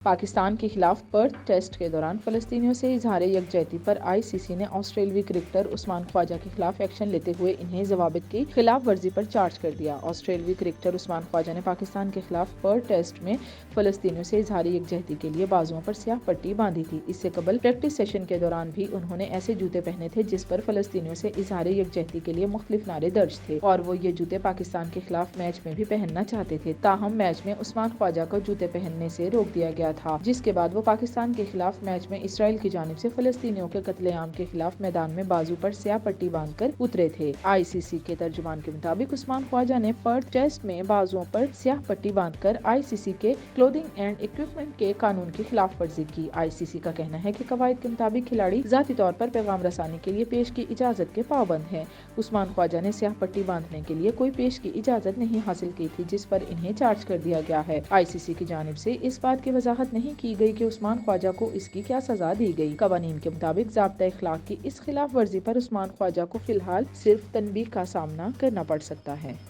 پاکستان کے خلاف Perth test کے دوران فلسطینیوں سے اظہار یکجہتی پر آئی سی سی نے آسٹریلوی کرکٹر عثمان خواجہ کے خلاف ایکشن لیتے ہوئے انہیں ضوابط کی خلاف ورزی پر چارج کر دیا۔ آسٹریلوی کرکٹر عثمان خواجہ نے پاکستان کے خلاف پرتھ ٹیسٹ میں فلسطینیوں سے اظہار یکجہتی کے لیے بازوؤں پر سیاہ پٹی باندھی تھی۔ اس سے قبل پریکٹس سیشن کے دوران بھی انہوں نے ایسے جوتے پہنے تھے جس پر فلسطینیوں سے اظہار یکجہتی کے لیے مختلف نعرے درج تھے اور وہ یہ جوتے پاکستان کے خلاف میچ میں بھی پہننا چاہتے تھے، تاہم میچ میں عثمان خواجہ کو جوتے پہننے سے روک دیا گیا تھا، جس کے بعد وہ پاکستان کے خلاف میچ میں اسرائیل کی جانب سے فلسطینیوں کے قتل عام کے خلاف میدان میں بازو پر سیاہ پٹی باندھ کر اترے تھے۔ آئی سی سی کے ترجمان کے مطابق عثمان خواجہ نے پرتھ ٹیسٹ میں بازوؤں پر سیاہ پٹی باندھ کر آئی سی سی کے کلودنگ اینڈ اکوپمنٹ کے قانون کی خلاف ورزی کی۔ آئی سی سی کا کہنا ہے کہ قواعد کے مطابق کھلاڑی ذاتی طور پر پیغام رسانی کے لیے پیش کی اجازت کے پابند ہیں۔ عثمان خواجہ نے سیاہ پٹی باندھنے کے لیے کوئی پیش کی اجازت نہیں حاصل کی تھی، جس پر انہیں چارج کر دیا گیا ہے۔ آئی سی سی کی جانب سے اس بات کی وضاحت نہیں کی گئی کہ عثمان خواجہ کو اس کی کیا سزا دی گئی۔ قوانین کے مطابق ضابطۂ اخلاق کی اس خلاف ورزی پر عثمان خواجہ کو فی الحال صرف تنبیہ کا سامنا کرنا پڑ سکتا ہے۔